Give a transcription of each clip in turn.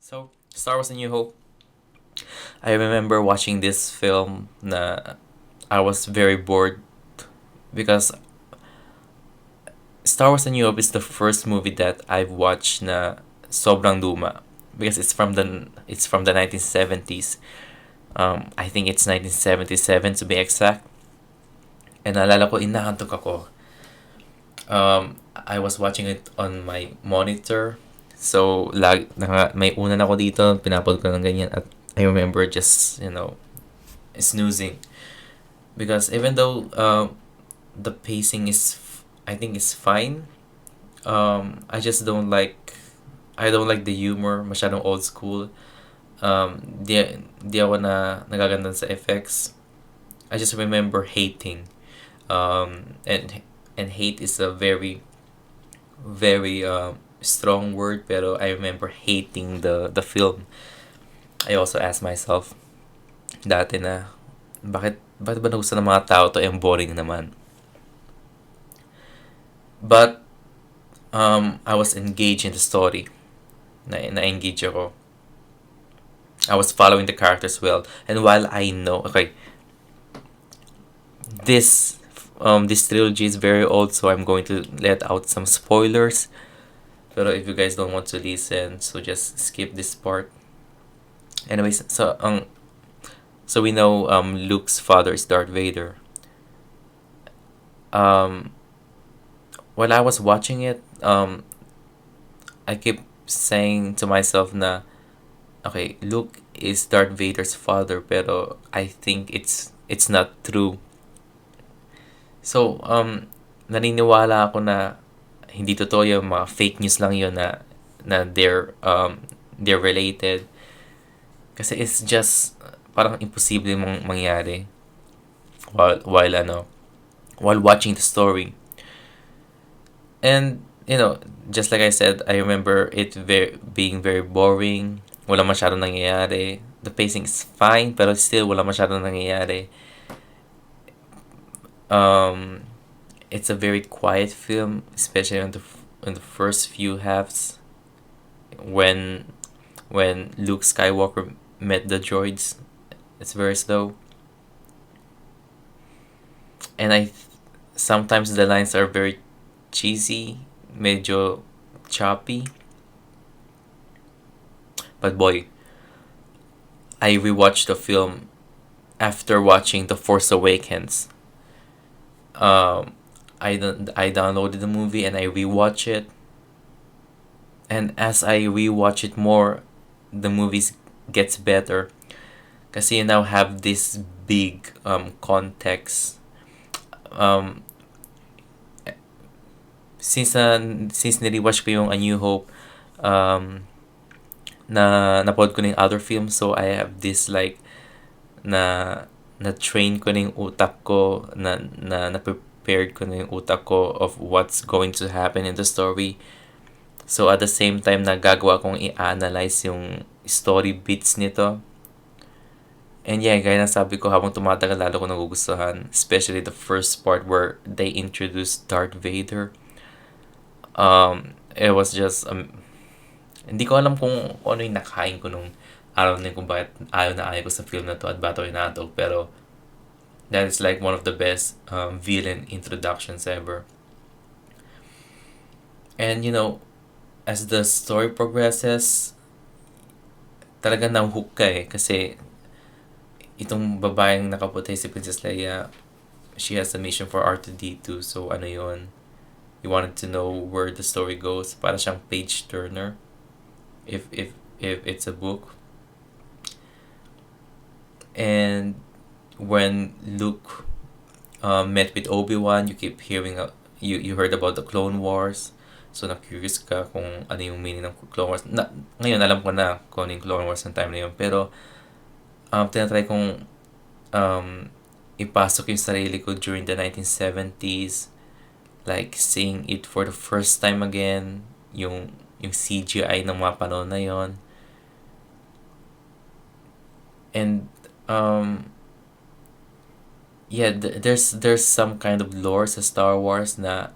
So, Star Wars: A New Hope. I remember watching this film na I was very bored because Star Wars: A New Hope is the first movie that I've watched na sobrang luma because it's from the 1970s. I think it's 1977 to be exact. And naalala ko inaantok ako. I was watching it on my monitor. So, may una na ako dito, pinapod ko ng ganyan at I remember just, snoozing. Because even though the pacing I think is fine, I just I don't like the humor, masyadong old school. Di ako nagaganda sa effects. I just remember hating. And hate is a very, very strong word, pero I remember hating the film. I also asked myself dati na, bakit ba nagustuhan ng mga tao to? Ang boring naman. But, I was engaged in the story. Na-engage ako. I was following the characters well. And while I know, okay, this trilogy is very old, so I'm going to let out some spoilers. Pero if you guys don't want to listen, so just skip this part. Anyways, so we know Luke's father is Darth Vader. While I was watching it, I kept saying to myself na, okay, Luke is Darth Vader's father, pero I think it's not true. So, naniniwala ako na hindi totoo yung mga fake news lang yun na they're related. Kasi it's just parang imposible mangyari while watching the story. And just like I said, I remember it being very boring. Wala masyadong nangyayari. The pacing is fine, pero still wala masyadong nangyayari. It's a very quiet film, especially in the first few halves when Luke Skywalker met the droids. It's very slow. And sometimes the lines are very cheesy, medyo choppy. But boy, I rewatched the film after watching The Force Awakens. I downloaded the movie and I rewatch it. And as I rewatch it more, the movie gets better. Kasi you now have this big context. Since nirewatch ko yung A New Hope, napod ko ng other films, so I have this like na train ko na yung utak ko, na prepared ko na yung utak ko of what's going to happen in the story. So at the same time, nagagawa kong i-analyze yung story beats nito. And yeah, gaya na sabi ko, habang tumatagal lalo ko nagugustuhan, especially the first part where they introduced Darth Vader. It was just hindi ko alam kung ano yung nakain ko nung araw na yun, kung bakit ayaw na ayaw ko sa film na to at ba't ako inaantok, pero that is like one of the best villain introductions ever. And as the story progresses, talagang na-hook ka kasi itong babaeng nakaputi, si Princess Leia, she has a mission for R2-D2, so ano yun, you wanted to know where the story goes, para siyang page turner if it's a book. And when Luke met with Obi-Wan, you keep hearing you heard about the Clone Wars, so na-curious ka kung ano yung meaning ng Clone Wars. Ngayon alam ko na kung ano yung Clone Wars ng time na yun, pero tinatry kong ipasok yung sarili ko during the 1970s, like seeing it for the first time again, yung CGI ng mga panahon na yon. And yeah, there's some kind of lore sa Star Wars na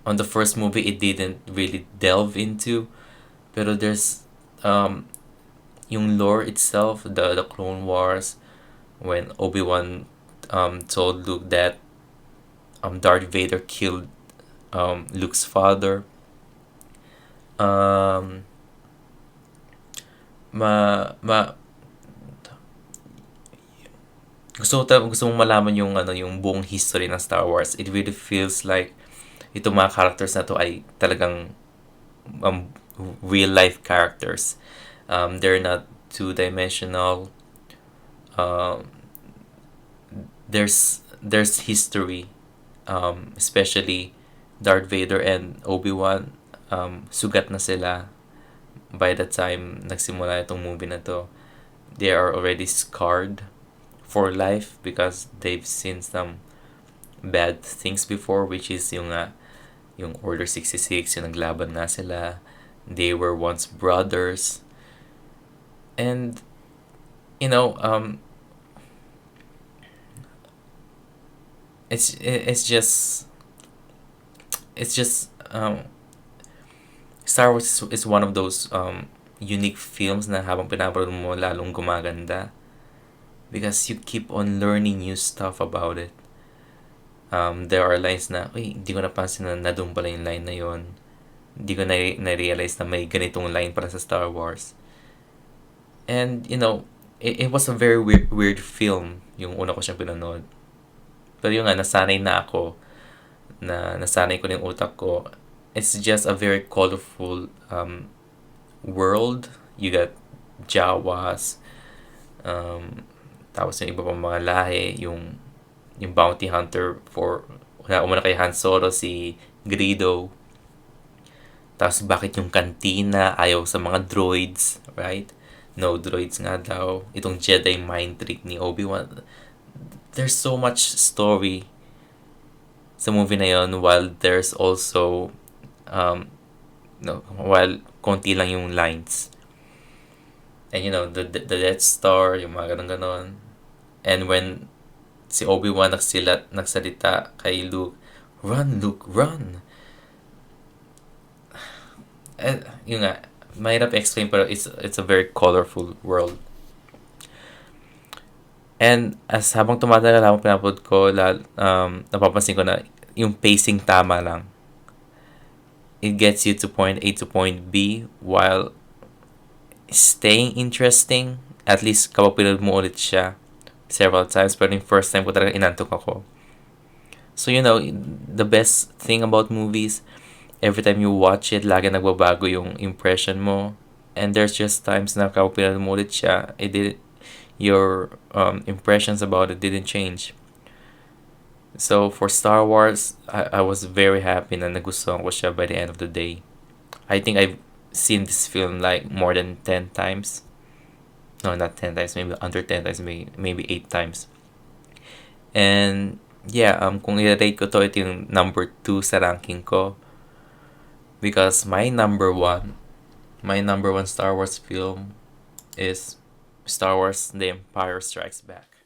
on the first movie it didn't really delve into, pero there's um, yung lore itself, the Clone Wars, when Obi-Wan told Luke that Darth Vader killed Luke's father. Um, ma ma gusto mong malaman yung yung buong history ng Star Wars. It really feels like itong mga characters na to ay talagang um, real life characters. They're not two-dimensional. Um, there's history, especially Darth Vader and Obi-Wan. Sugat na sila by the time nagsimula itong movie na to. They are already scarred for life because they've seen some bad things before, which is yung Order 66, yung naglaban nga sila. They were once brothers. And you know, it's just Star Wars is one of those unique films na habang pinapanood mo lalong gumaganda because you keep on learning new stuff about it. There are lines na, uy, hindi ko napansin na nadun pala yung line na yon. Hindi ko na-realize na may ganitong line para sa Star Wars. And, you know, it was a very weird film yung una ko siyang pinanood. Pero yung nga, nasanay ko na yung utak ko. It's just a very colorful world. You got Jawas, tapos yung iba pang mga lahi, yung bounty hunter for umuna kay Han Solo, si Greedo. Tapos bakit yung kantina ayaw sa mga droids, right? No droids nga daw. Itong Jedi mind trick ni Obi-Wan. There's so much story sa movie na yon, while there's also no, while konti lang yung lines. And you know, the Death Star, yung mga ganon. And when si Obi-Wan nagsalita kay Luke, "Run, Luke, run!" Yun nga, mahirap explain pero it's a very colorful world. And as habang tumatagal habang pinapod ko, napapansin ko na yung pacing tama lang. It gets you to point A to point B while staying interesting. At least kapag pinanood mo ulit siya several times, pero yung first time ko talaga inantok ako. So you know, the best thing about movies, every time you watch it, lagi nagbabago yung impression mo. And there's just times na kapag pinanood mo ulit siya, your impressions about it didn't change. So for Star Wars, I was very happy na nagustuhan ko siya by the end of the day. I think I've seen this film like more than 10 times. No, not 10 times, maybe under 10 times, maybe 8 times. And yeah, kung i-rate ko to, ito yung number 2 sa ranking ko. Because my number one Star Wars film is Star Wars The Empire Strikes Back.